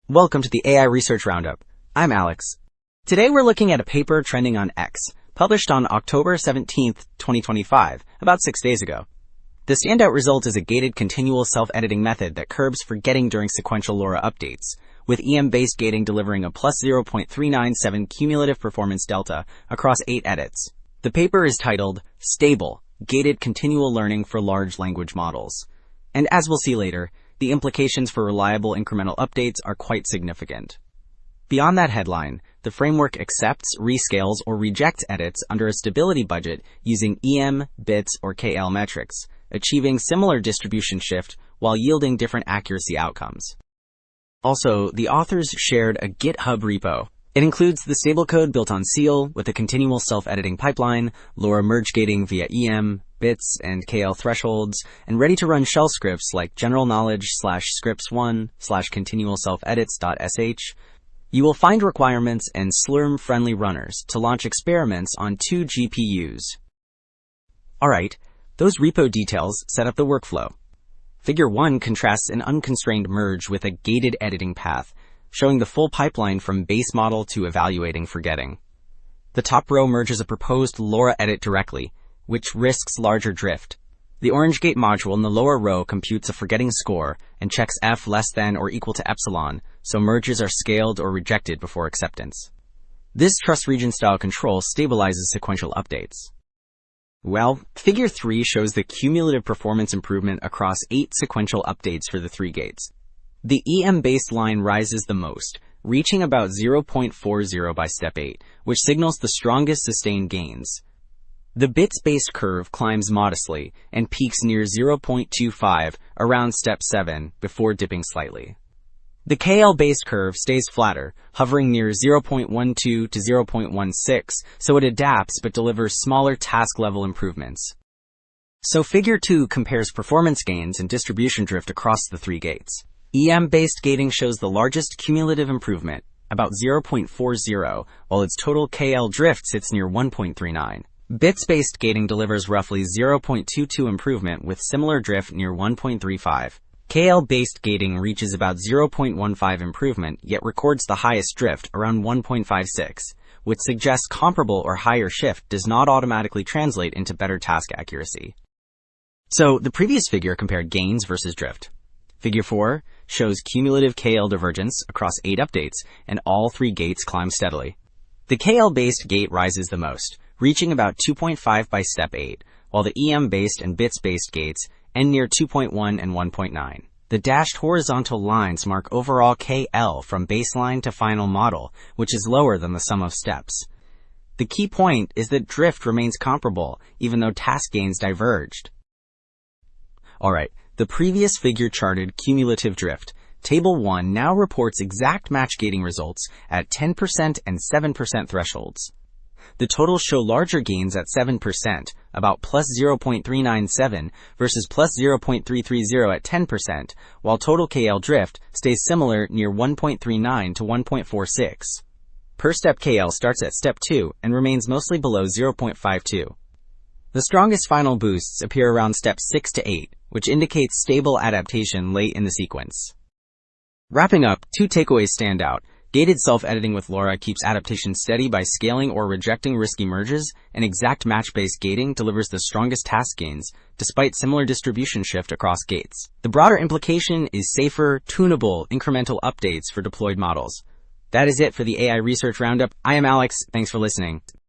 Welcome to the AI Research Roundup. I'm Alex. Today we're looking at a paper trending on X, published on October 17, 2025, about 6 days ago. The standout result is a gated continual self-editing method that curbs forgetting during sequential LoRA updates, with EM-based gating delivering a plus 0.397 cumulative performance delta across 8 edits. The paper is titled, Stable, Gated Continual Learning for Large Language Models. And as we'll see later, the implications for reliable incremental updates are quite significant. Beyond that headline, the framework accepts, rescales, or rejects edits under a stability budget using EM, bits, or KL metrics, achieving similar distribution shift while yielding different accuracy outcomes. Also, the authors shared a GitHub repo. It includes the stable code built on Seal with a continual self-editing pipeline, LoRA merge gating via EM, bits, and KL thresholds, and ready-to-run shell scripts like general knowledge/scripts1/continual self-edits.sh. You will find requirements and Slurm-friendly runners to launch experiments on 2 GPUs. Alright, those repo details set up the workflow. Figure 1 contrasts an unconstrained merge with a gated editing path, showing the full pipeline from base model to evaluating forgetting. The top row merges a proposed LoRA edit directly, which risks larger drift. The orange gate module in the lower row computes a forgetting score and checks f less than or equal to epsilon, so merges are scaled or rejected before acceptance. This trust region style control stabilizes sequential updates. Well, figure 3 shows the cumulative performance improvement across 8 sequential updates for the 3 gates. The EM-based line rises the most, reaching about 0.40 by step 8, which signals the strongest sustained gains. The bits-based curve climbs modestly and peaks near 0.25 around step 7 before dipping slightly. The KL-based curve stays flatter, hovering near 0.12 to 0.16, so it adapts but delivers smaller task-level improvements. So figure 2 compares performance gains and distribution drift across the 3 gates. EM-based gating shows the largest cumulative improvement, about 0.40, while its total KL drift sits near 1.39. Bits-based gating delivers roughly 0.22 improvement with similar drift near 1.35. KL-based gating reaches about 0.15 improvement, yet records the highest drift, around 1.56, which suggests comparable or higher shift does not automatically translate into better task accuracy. So, the previous figure compared gains versus drift. Figure 4 shows cumulative KL divergence across 8 updates, and all 3 gates climb steadily. The KL-based gate rises the most, reaching about 2.5 by step 8, while the EM-based and bits-based gates end near 2.1 and 1.9. The dashed horizontal lines mark overall KL from baseline to final model, which is lower than the sum of steps. The key point is that drift remains comparable, even though task gains diverged. Alright, the previous figure charted cumulative drift. Table 1 now reports exact match gating results at 10% and 7% thresholds. The totals show larger gains at 7%, about plus 0.397 versus plus 0.330 at 10%, while total KL drift stays similar near 1.39 to 1.46. Per step KL starts at step 2 and remains mostly below 0.52. The strongest final boosts appear around step 6 to 8, which indicates stable adaptation late in the sequence. Wrapping up, 2 takeaways stand out. Gated self-editing with LoRA keeps adaptation steady by scaling or rejecting risky merges, and exact match-based gating delivers the strongest task gains, despite similar distribution shift across gates. The broader implication is safer, tunable, incremental updates for deployed models. That is it for the AI Research Roundup. I am Alex. Thanks for listening.